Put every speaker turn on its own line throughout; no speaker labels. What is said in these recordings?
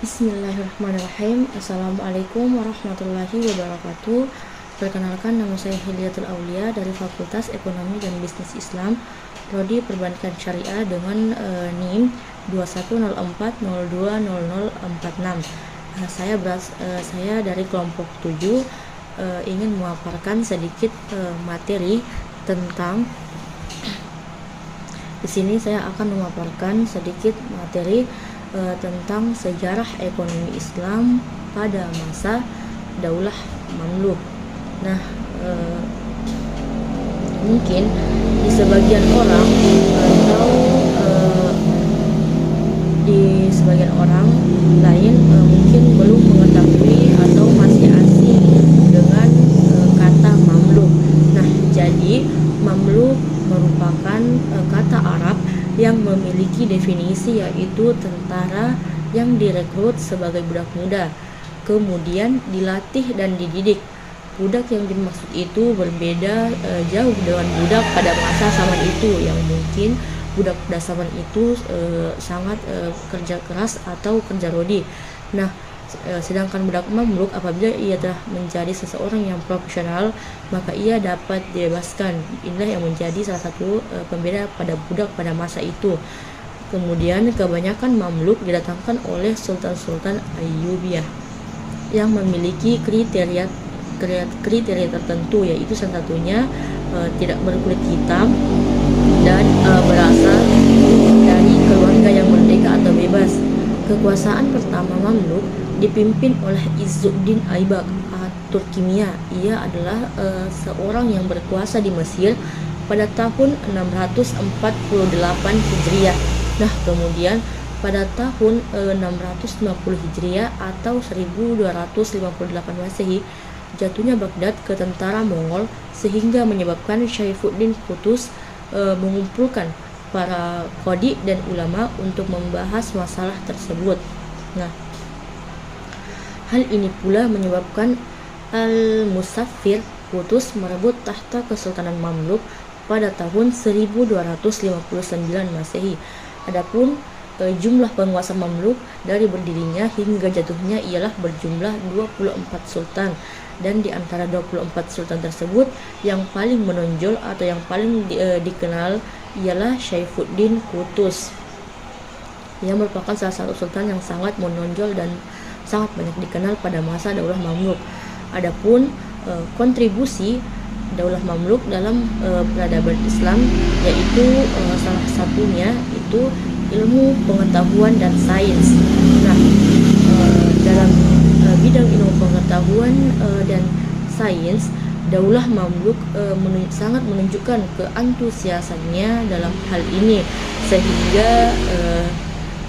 Bismillahirrahmanirrahim. Assalamualaikum warahmatullahi wabarakatuh. Perkenalkan, nama saya Hilyatul Aulia dari Fakultas Ekonomi dan Bisnis Islam, Prodi Perbankan Syariah dengan NIM 2104020046. Saya dari kelompok 7 ingin memaparkan sedikit materi tentang di sini saya akan memaparkan sedikit materi tentang sejarah ekonomi Islam pada masa Daulah Mamluk. Nah, mungkin di sebagian orang atau di sebagian orang lain mungkin belum mengetahui atau masih asing dengan kata Mamluk. Nah, jadi Mamluk merupakan kata Arab yang memiliki definisi, yaitu tentara yang direkrut sebagai budak muda, kemudian dilatih dan dididik. Budak yang dimaksud itu berbeda jauh dengan budak pada masa zaman itu, yang mungkin budak pada zaman itu sangat kerja keras atau kerja rodi. Nah, sedangkan budak mamluk apabila ia telah menjadi seseorang yang profesional, maka ia dapat dibebaskan. Inilah yang menjadi salah satu pembeda pada budak pada masa itu. Kemudian kebanyakan mamluk didatangkan oleh sultan-sultan Ayyubiyah yang memiliki kriteria tertentu, yaitu salah satunya tidak berkulit hitam dan berasal dari keluarga yang merdeka atau bebas. Kekuasaan pertama Mamluk dipimpin oleh Izzuddin Aibak Turkimia. Ia adalah seorang yang berkuasa di Mesir pada tahun 648 Hijriah. Nah, kemudian pada tahun 650 Hijriah atau 1258 Masehi, jatuhnya Baghdad ke tentara Mongol sehingga menyebabkan Syaifuddin Qutuz mengumpulkan para qadi dan ulama untuk membahas masalah tersebut. Nah, hal ini pula menyebabkan Al-Musaffir Qutuz merebut tahta Kesultanan Mamluk pada tahun 1259 Masehi. Adapun jumlah penguasa Mamluk dari berdirinya hingga jatuhnya ialah berjumlah 24 sultan, dan di antara 24 sultan tersebut yang paling menonjol atau yang paling dikenal ialah Syaifuddin Qutuz, yang merupakan salah satu sultan yang sangat menonjol dan sangat banyak dikenal pada masa Daulah Mamluk. Adapun kontribusi Daulah Mamluk dalam peradaban Islam, yaitu salah satunya itu ilmu pengetahuan dan sains. Nah, dalam bidang ilmu pengetahuan dan sains, Daulah Mamluk sangat menunjukkan keantusiasannya dalam hal ini, sehingga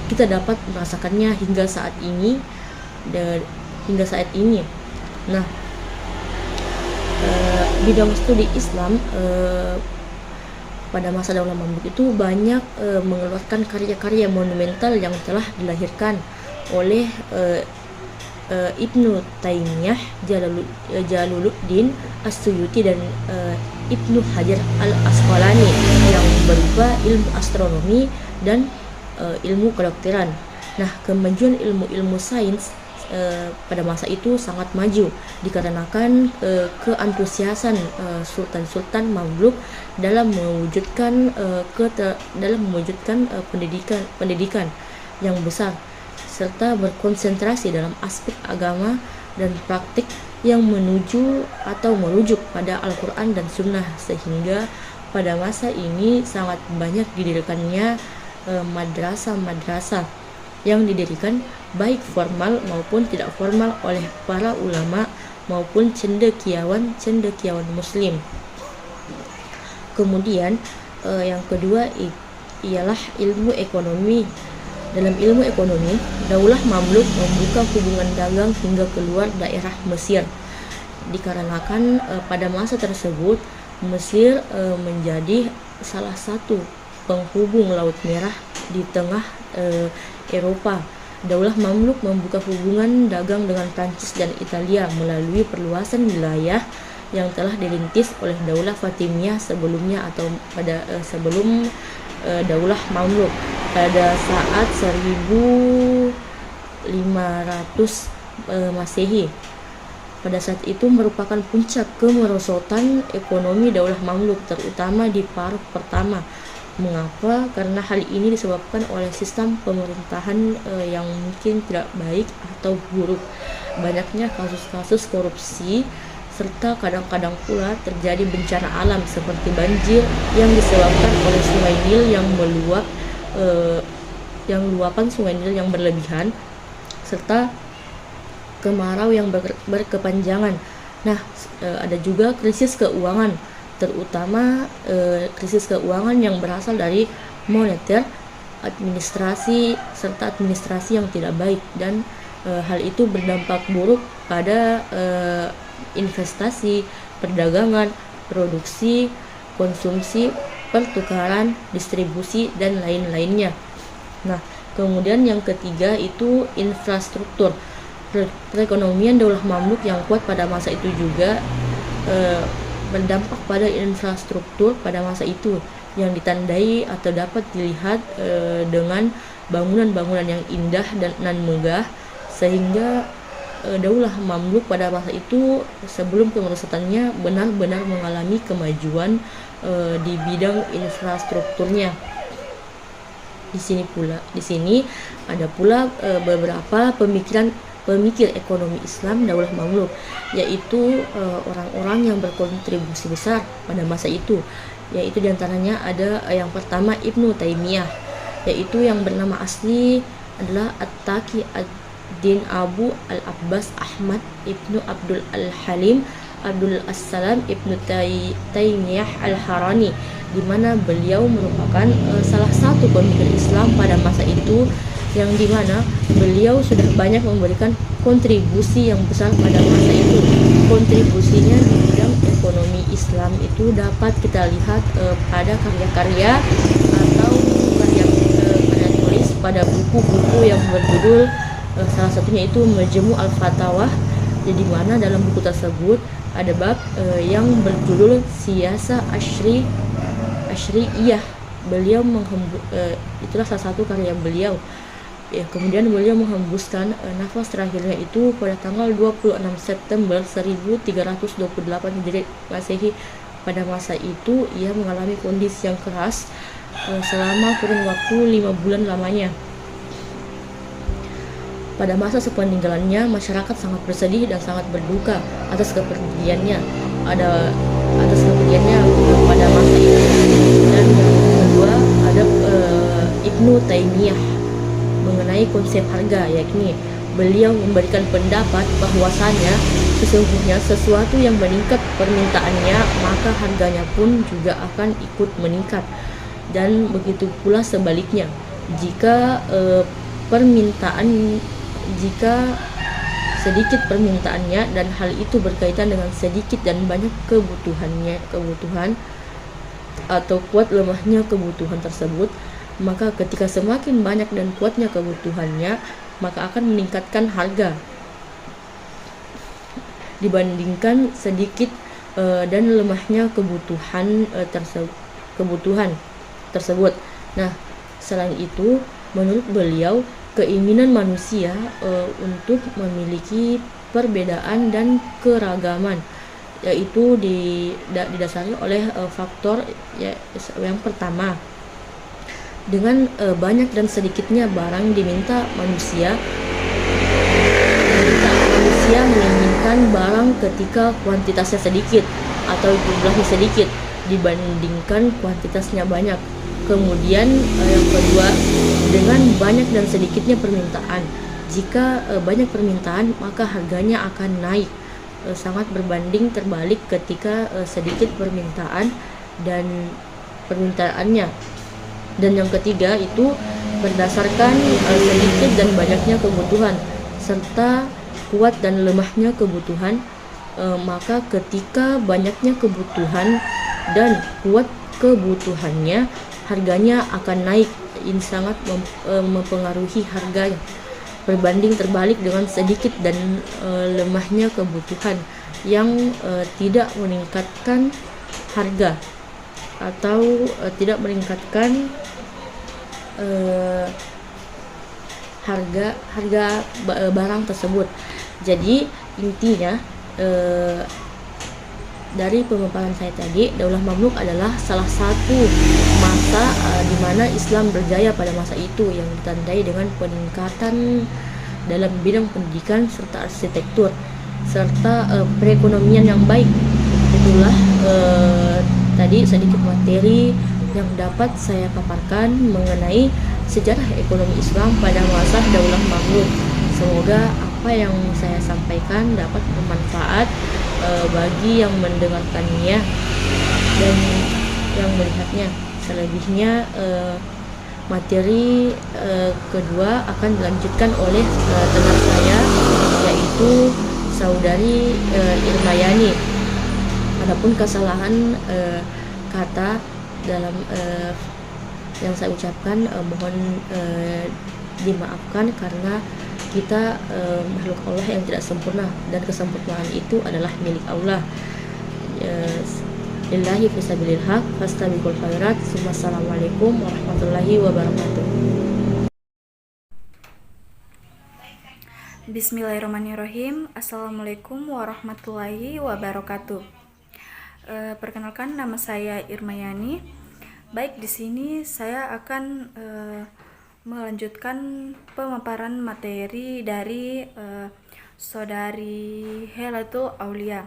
kita dapat merasakannya hingga saat ini. Nah, bidang studi Islam pada masa Daulah Mamluk itu banyak mengeluarkan karya-karya monumental yang telah dilahirkan oleh Ibnu Taimiyah, Jalaluddin As-Suyuti dan Ibnu Hajar Al-Asqalani, yang berupa ilmu astronomi dan ilmu kedokteran. Nah, kemajuan ilmu-ilmu sains pada masa itu sangat maju dikarenakan keantusiasan sultan-sultan Mamluk dalam mewujudkan pendidikan yang besar, serta berkonsentrasi dalam aspek agama dan praktik yang menuju atau merujuk pada Al-Quran dan Sunnah, sehingga pada masa ini sangat banyak didirikannya madrasah-madrasah yang didirikan baik formal maupun tidak formal oleh para ulama maupun cendekiawan muslim. Kemudian yang kedua ialah ilmu ekonomi. Dalam ilmu ekonomi, Daulah Mamluk membuka hubungan dagang hingga keluar daerah Mesir. Dikarenakan pada masa tersebut Mesir menjadi salah satu penghubung Laut Merah di tengah Eropa. Daulah Mamluk membuka hubungan dagang dengan Prancis dan Italia melalui perluasan wilayah yang telah dirintis oleh Daulah Fatimiyah sebelumnya atau sebelum Daulah Mamluk pada saat 500 Masehi. Pada saat itu merupakan puncak kemerosotan ekonomi Daulah Mamluk, terutama di paruh pertama. Mengapa? Karena hal ini disebabkan oleh sistem pemerintahan yang mungkin tidak baik atau buruk, banyaknya kasus-kasus korupsi, serta kadang-kadang pula terjadi bencana alam seperti banjir yang disebabkan oleh Sungai Nil yang meluap, luapan Sungai Nil yang berlebihan, serta kemarau yang berkepanjangan. Nah, ada juga krisis keuangan, terutama krisis keuangan yang berasal dari moneter, administrasi, serta administrasi yang tidak baik, dan hal itu berdampak buruk pada investasi, perdagangan, produksi, konsumsi, pertukaran, distribusi, dan lain-lainnya. Nah, kemudian yang ketiga itu infrastruktur. Perekonomian Daulah Mamluk yang kuat pada masa itu juga berdampak pada infrastruktur pada masa itu yang ditandai atau dapat dilihat dengan bangunan-bangunan yang indah dan megah, sehingga Daulah Mamluk pada masa itu sebelum kemerosotannya benar-benar mengalami kemajuan di bidang infrastrukturnya. Di sini ada pula beberapa pemikir ekonomi Islam Daulah Mamluk, yaitu orang-orang yang berkontribusi besar pada masa itu, yaitu diantaranya ada yang pertama Ibnu Taimiyah, yaitu yang bernama asli adalah At-Taqi Ad-Din Abu Al-Abbas Ahmad Ibnu Abdul Al-Halim Abdul As-Salam Ibnu Taimiyah Al-Harani, di mana beliau merupakan salah satu pemikir Islam pada masa itu, yang dimana beliau sudah banyak memberikan kontribusi yang besar pada masa itu. Kontribusinya di bidang ekonomi Islam itu dapat kita lihat pada karya-karya atau karya tulis pada buku-buku yang berjudul salah satunya itu Majmu' Al-Fatawah, di mana dalam buku tersebut ada bab yang berjudul Siyasa Ashriyah. Beliau itulah salah satu karya beliau. Ya, kemudian beliau menghembuskan nafas terakhirnya itu pada tanggal 26 September 1328 Hijriah Masehi. Pada masa itu ia mengalami kondisi yang keras selama kurun waktu 5 bulan lamanya. Pada masa sepeninggalannya, masyarakat sangat bersedih dan sangat berduka atas kepergiannya. Pada masa itu. Dan yang kedua ada Ibnu Taimiyah mengenai konsep harga, yakni beliau memberikan pendapat bahwasanya sesungguhnya sesuatu yang meningkat permintaannya maka harganya pun juga akan ikut meningkat, dan begitu pula sebaliknya jika sedikit permintaannya dan hal itu berkaitan dengan sedikit dan banyak kebutuhan atau kuat lemahnya kebutuhan tersebut, maka ketika semakin banyak dan kuatnya kebutuhannya maka akan meningkatkan harga dibandingkan sedikit dan lemahnya kebutuhan tersebut. Nah, selain itu menurut beliau keinginan manusia untuk memiliki perbedaan dan keragaman yaitu didasari oleh faktor yang pertama, dengan banyak dan sedikitnya barang diminta manusia menginginkan barang ketika kuantitasnya sedikit atau jumlahnya sedikit dibandingkan kuantitasnya banyak. Kemudian yang kedua, dengan banyak dan sedikitnya permintaan. Jika banyak permintaan maka harganya akan naik, sangat berbanding terbalik ketika sedikit permintaan dan permintaannya. Dan yang ketiga itu berdasarkan sedikit dan banyaknya kebutuhan serta kuat dan lemahnya kebutuhan, maka ketika banyaknya kebutuhan dan kuat kebutuhannya harganya akan naik. Ini sangat mempengaruhi harganya, berbanding terbalik dengan sedikit dan lemahnya kebutuhan yang tidak meningkatkan harga atau tidak meningkatkan harga barang tersebut. Jadi intinya dari pemaparan saya tadi, Daulah Mamluk adalah salah satu masa di mana Islam berjaya pada masa itu, yang ditandai dengan peningkatan dalam bidang pendidikan serta arsitektur serta perekonomian yang baik. Itulah tadi sedikit materi yang dapat saya paparkan mengenai sejarah ekonomi Islam pada masa Daulah Mamluk. Semoga apa yang saya sampaikan dapat bermanfaat bagi yang mendengarkannya dan yang melihatnya. Selebihnya materi kedua akan dilanjutkan oleh teman saya, yaitu saudari Irmayani. Adapun kesalahan kata dalam yang saya ucapkan mohon dimaafkan, karena kita makhluk Allah yang tidak sempurna, dan kesempurnaan itu adalah milik Allah. Lillahi fisabilil haq fastabiqul khairat. Assalamualaikum warahmatullahi wabarakatuh.
Bismillahirrahmanirrahim. Assalamualaikum warahmatullahi wabarakatuh. Perkenalkan, nama saya Irmayani. Baik, di sini saya akan melanjutkan pemaparan materi dari saudari Helatul Aulia,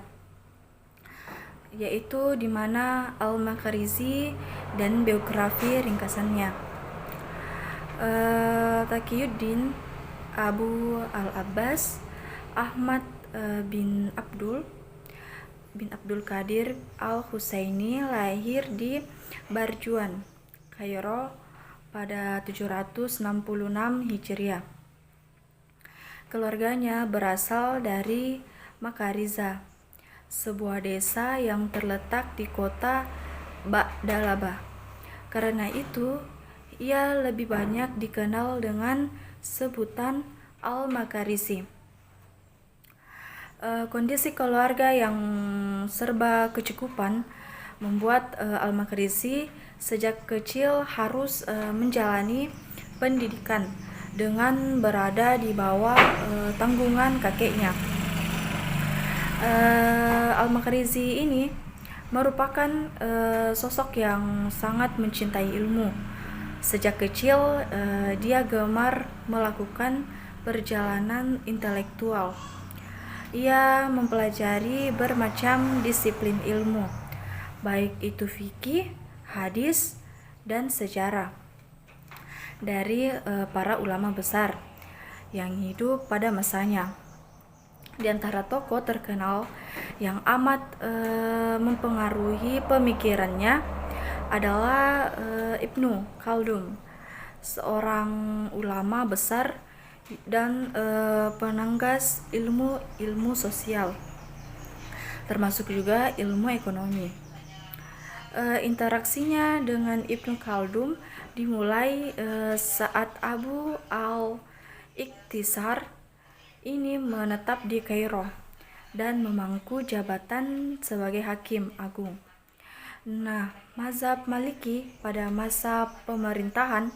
yaitu dimana Al-Makarizi dan biografi ringkasannya. Taqiyuddin Abu Al-Abbas Ahmad bin Abdul Qadir Al-Husaini lahir di Barjuan, Kairo pada 766 Hijriah. Keluarganya berasal dari Makariza, sebuah desa yang terletak di kota Ba'dalabah. Karena itu, ia lebih banyak dikenal dengan sebutan Al-Makarizi. Kondisi keluarga yang serba kecukupan membuat Al-Makarizi sejak kecil harus menjalani pendidikan dengan berada di bawah tanggungan kakeknya. Al-Makarizi ini merupakan sosok yang sangat mencintai ilmu. Sejak kecil dia gemar melakukan perjalanan intelektual. Ia mempelajari bermacam disiplin ilmu, baik itu fikih, hadis, dan sejarah, dari para ulama besar yang hidup pada masanya. Di antara tokoh terkenal yang amat mempengaruhi pemikirannya adalah Ibnu Khaldun, seorang ulama besar dan penanggas ilmu sosial, termasuk juga ilmu ekonomi. Interaksinya dengan Ibnu Khaldun dimulai saat Abu al-Ikhtisar ini menetap di Kairo dan memangku jabatan sebagai hakim agung. Nah, mazhab Maliki pada masa pemerintahan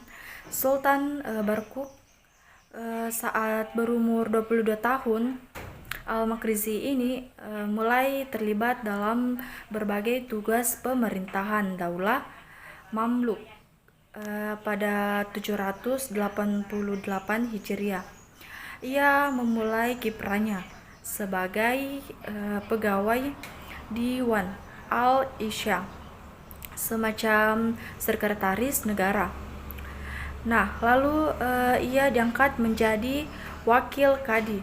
Sultan Barquq saat berumur 22 tahun, Al-Makrizi ini mulai terlibat dalam berbagai tugas pemerintahan Daulah Mamluk pada 788 Hijriah. Ia memulai kiprahnya sebagai pegawai Diwan Al-Isya, semacam sekretaris negara. Nah, lalu ia diangkat menjadi wakil kadi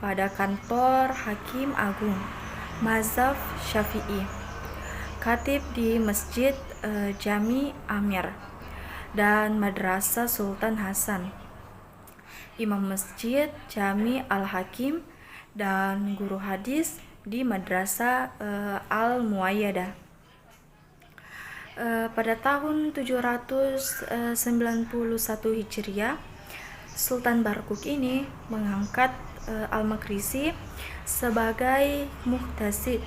pada kantor Hakim Agung Mazhab Syafi'i, khatib di Masjid Jami Amir dan Madrasah Sultan Hasan, imam Masjid Jami Al-Hakim, dan guru hadis di Madrasah Al-Muayyadah. Pada tahun 791 Hijriah, Sultan Barquq ini mengangkat Al-Makrizi sebagai muhtasib,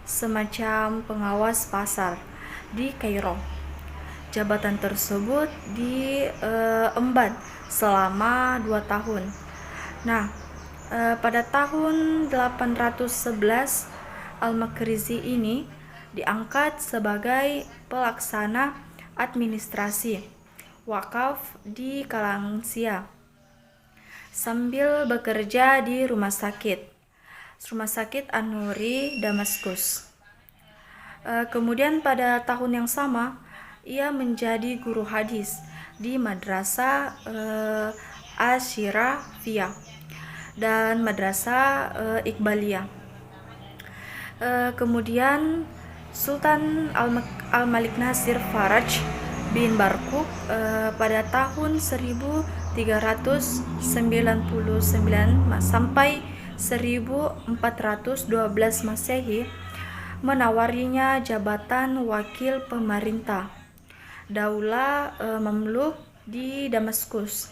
semacam pengawas pasar di Kairo. Jabatan tersebut diemban selama 2 tahun. Nah, pada tahun 811 Al-Makrizi ini diangkat sebagai pelaksana administrasi wakaf di Kalangsia sambil bekerja di Rumah Sakit An-Nuri, Damaskus. Kemudian pada tahun yang sama ia menjadi guru hadis di Madrasah Asyirafiyah dan Madrasah Iqbaliyah. Kemudian Sultan Al-Malik Nasir Faraj bin Barkuk pada tahun 1399 sampai 1412 Masehi menawarinya jabatan wakil pemerintah Daulah Mamluk di Damaskus.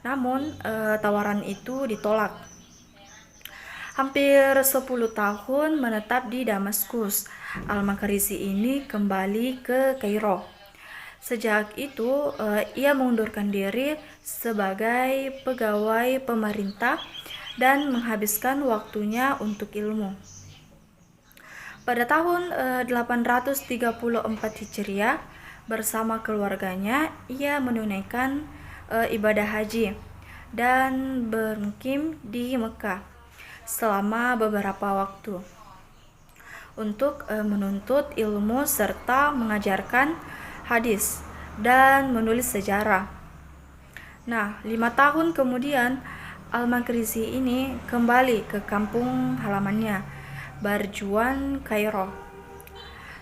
Namun tawaran itu ditolak. Hampir 10 tahun menetap di Damaskus, Al-Makrizi ini kembali ke Kairo. Sejak itu ia mengundurkan diri sebagai pegawai pemerintah dan menghabiskan waktunya untuk ilmu. Pada tahun 834 Hijriah, bersama keluarganya ia menunaikan ibadah haji dan bermukim di Mekah selama beberapa waktu untuk menuntut ilmu serta mengajarkan hadis dan menulis sejarah. Nah, 5 tahun kemudian Al-Makrizi ini kembali ke kampung halamannya, Barjuan, Kairo.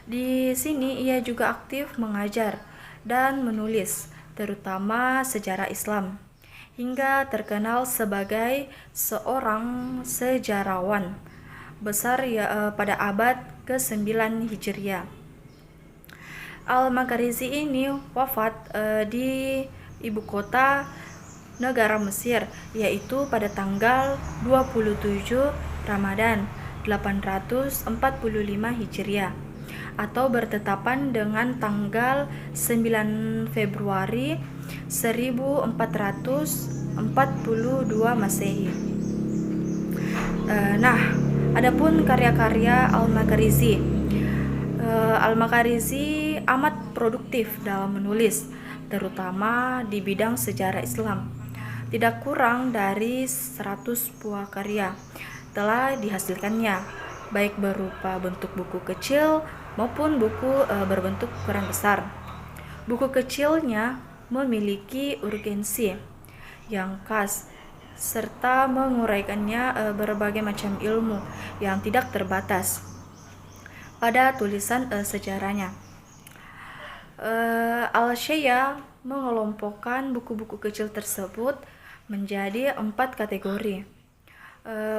Di sini ia juga aktif mengajar dan menulis, terutama sejarah Islam, hingga terkenal sebagai seorang sejarawan besar pada abad ke-9 Hijriah. Al-Makrizi ini wafat di ibu kota negara Mesir, yaitu pada tanggal 27 Ramadan 845 Hijriah atau bertetapan dengan tanggal 9 Februari 1442 Masehi. Nah, adapun karya-karya Al-Makrizi. Al-Makrizi amat produktif dalam menulis, terutama di bidang sejarah Islam. Tidak kurang dari 100 buah karya telah dihasilkannya, baik berupa bentuk buku kecil maupun buku berbentuk ukuran besar. Buku kecilnya memiliki urgensi yang khas serta menguraikannya berbagai macam ilmu yang tidak terbatas pada tulisan sejarahnya. Al-Syaya mengelompokkan buku-buku kecil tersebut menjadi 4 kategori.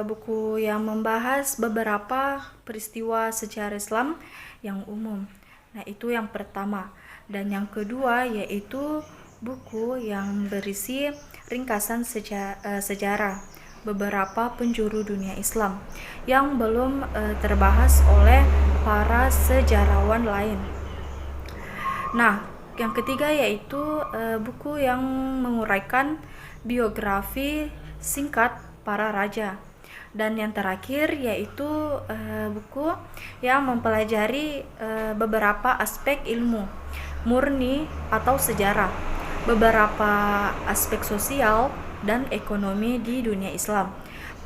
Buku yang membahas beberapa peristiwa sejarah Islam yang umum. Nah, itu yang pertama. Dan yang kedua yaitu buku yang berisi ringkasan sejarah beberapa penjuru dunia Islam yang belum terbahas oleh para sejarawan lain. Nah, yang ketiga yaitu buku yang menguraikan biografi singkat para raja. Dan yang terakhir yaitu buku yang mempelajari beberapa aspek ilmu murni atau sejarah, beberapa aspek sosial dan ekonomi di dunia Islam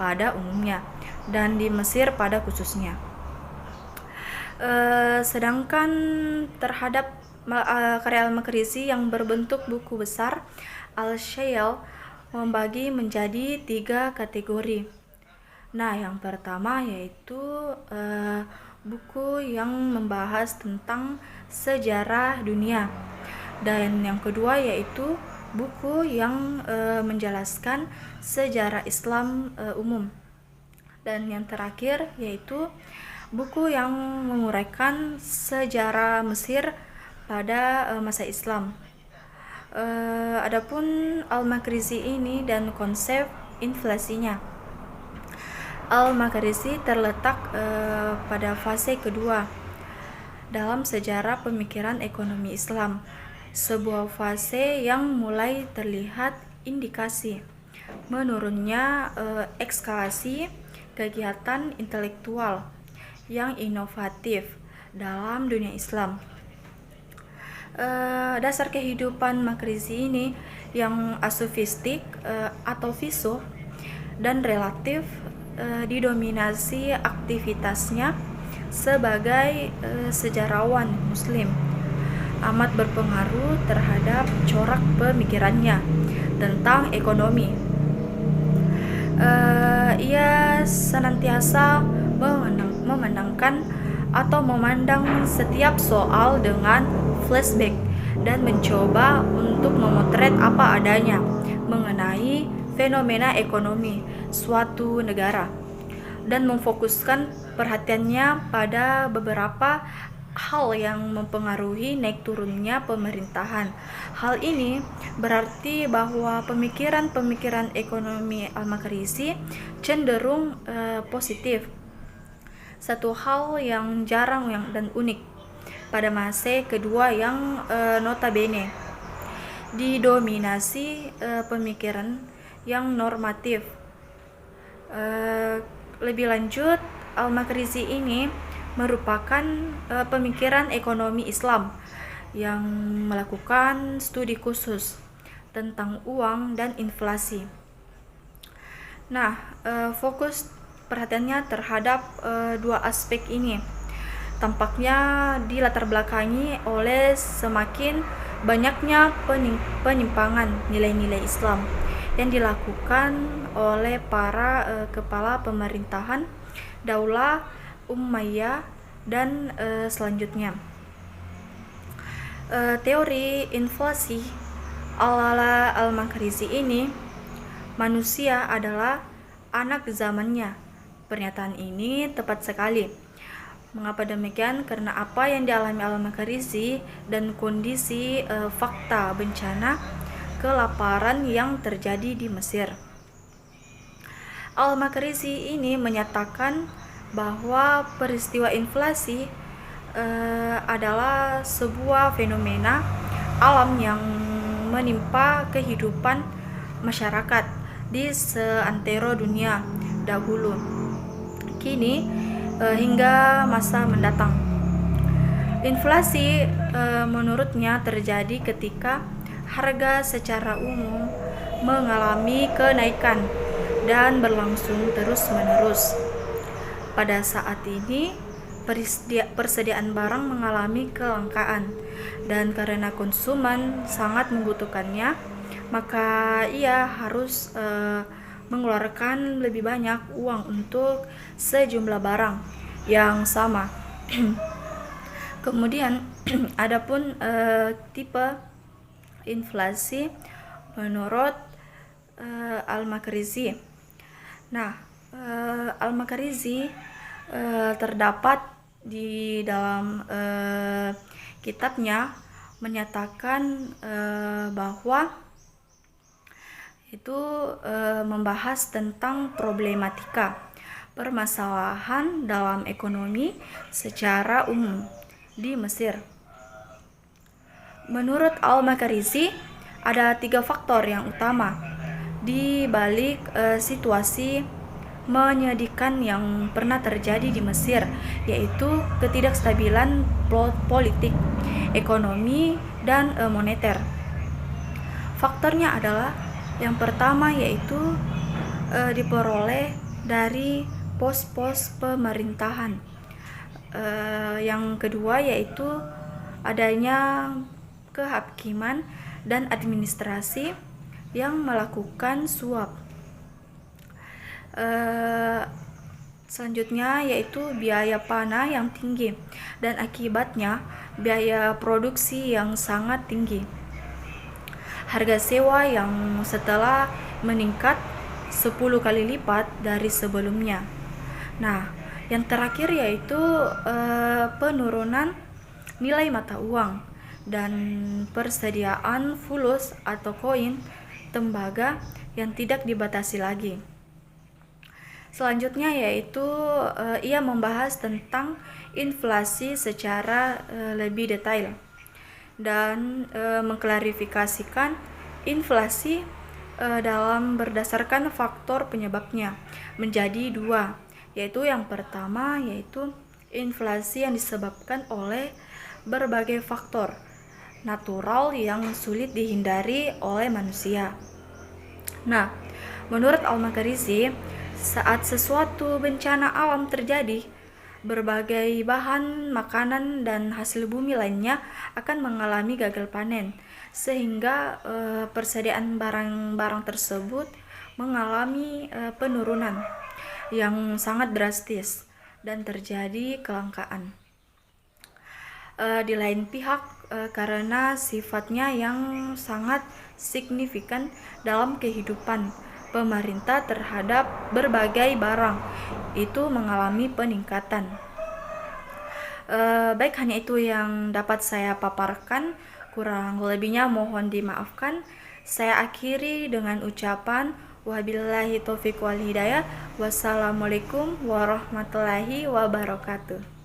pada umumnya dan di Mesir pada khususnya. Sedangkan terhadap karya Al-Makrizi yang berbentuk buku besar, Al-Syaya membagi menjadi 3 kategori. Nah, yang pertama yaitu buku yang membahas tentang sejarah dunia, dan yang kedua yaitu buku yang menjelaskan sejarah Islam umum, dan yang terakhir yaitu buku yang menguraikan sejarah Mesir pada masa Islam. Adapun Al-Makrizi ini dan konsep inflasinya. Al-Makrizi terletak pada fase kedua dalam sejarah pemikiran ekonomi Islam, sebuah fase yang mulai terlihat indikasi menurunnya eskalasi kegiatan intelektual yang inovatif dalam dunia Islam. Dasar kehidupan Makrizi ini yang asofistik atau filosof dan relatif didominasi aktivitasnya sebagai sejarawan Muslim amat berpengaruh terhadap corak pemikirannya tentang ekonomi. Ia senantiasa memandangkan atau memandang setiap soal dengan flashback dan mencoba untuk memotret apa adanya mengenai fenomena ekonomi suatu negara dan memfokuskan perhatiannya pada beberapa hal yang mempengaruhi naik turunnya pemerintahan. Hal ini berarti bahwa pemikiran-pemikiran ekonomi Al-Makrizi cenderung positif. Satu hal yang jarang dan unik pada masa kedua yang notabene didominasi pemikiran yang normatif. Lebih lanjut, Al-Makrizi ini merupakan pemikiran ekonomi Islam yang melakukan studi khusus tentang uang dan inflasi. Nah, fokus perhatiannya terhadap dua aspek ini tampaknya dilatar belakangi oleh semakin banyaknya penyimpangan nilai-nilai Islam yang dilakukan oleh para kepala pemerintahan Daulah Umayyah dan selanjutnya. Teori inflasi ala Al-Makrizi ini, manusia adalah anak zamannya. Pernyataan ini tepat sekali. Mengapa demikian? Karena apa yang dialami Al-Makrizi dan kondisi fakta bencana kelaparan yang terjadi di Mesir. Al-Makrizi ini menyatakan bahwa peristiwa inflasi adalah sebuah fenomena alam yang menimpa kehidupan masyarakat di seantero dunia dahulu, kini hingga masa mendatang. Inflasi menurutnya terjadi ketika harga secara umum mengalami kenaikan dan berlangsung terus-menerus. Pada saat ini, persediaan barang mengalami kelangkaan, dan karena konsumen sangat membutuhkannya, maka ia harus mengeluarkan lebih banyak uang untuk sejumlah barang yang sama. Kemudian adapun tipe inflasi menurut Al-Makrizi. Nah, Al-Makrizi terdapat di dalam kitabnya menyatakan bahwa itu membahas tentang problematika permasalahan dalam ekonomi secara umum di Mesir. Menurut Al-Makrizi, ada 3 faktor yang utama di balik situasi menyedihkan yang pernah terjadi di Mesir, yaitu ketidakstabilan politik, ekonomi, dan moneter. Faktornya adalah yang pertama yaitu diperoleh dari pos-pos pemerintahan. Yang kedua yaitu adanya kehakiman dan administrasi yang melakukan suap. Selanjutnya yaitu biaya panah yang tinggi dan akibatnya biaya produksi yang sangat tinggi. Harga sewa yang setelah meningkat 10 kali lipat dari sebelumnya. Nah, yang terakhir yaitu penurunan nilai mata uang dan persediaan fulus atau koin tembaga yang tidak dibatasi lagi. Selanjutnya yaitu ia membahas tentang inflasi secara lebih detail. dan mengklarifikasikan inflasi dalam berdasarkan faktor penyebabnya menjadi dua, yaitu yang pertama yaitu inflasi yang disebabkan oleh berbagai faktor natural yang sulit dihindari oleh manusia. Nah, menurut Al-Makarizi, saat sesuatu bencana alam terjadi, berbagai bahan makanan dan hasil bumi lainnya akan mengalami gagal panen, sehingga persediaan barang-barang tersebut mengalami penurunan yang sangat drastis dan terjadi kelangkaan. Di lain pihak, karena sifatnya yang sangat signifikan dalam kehidupan pemerintah terhadap berbagai barang itu mengalami peningkatan. Baik, hanya itu yang dapat saya paparkan, kurang lebihnya mohon dimaafkan. Saya akhiri dengan ucapan wabillahi taufiq wal hidayah. Wassalamualaikum warahmatullahi wabarakatuh.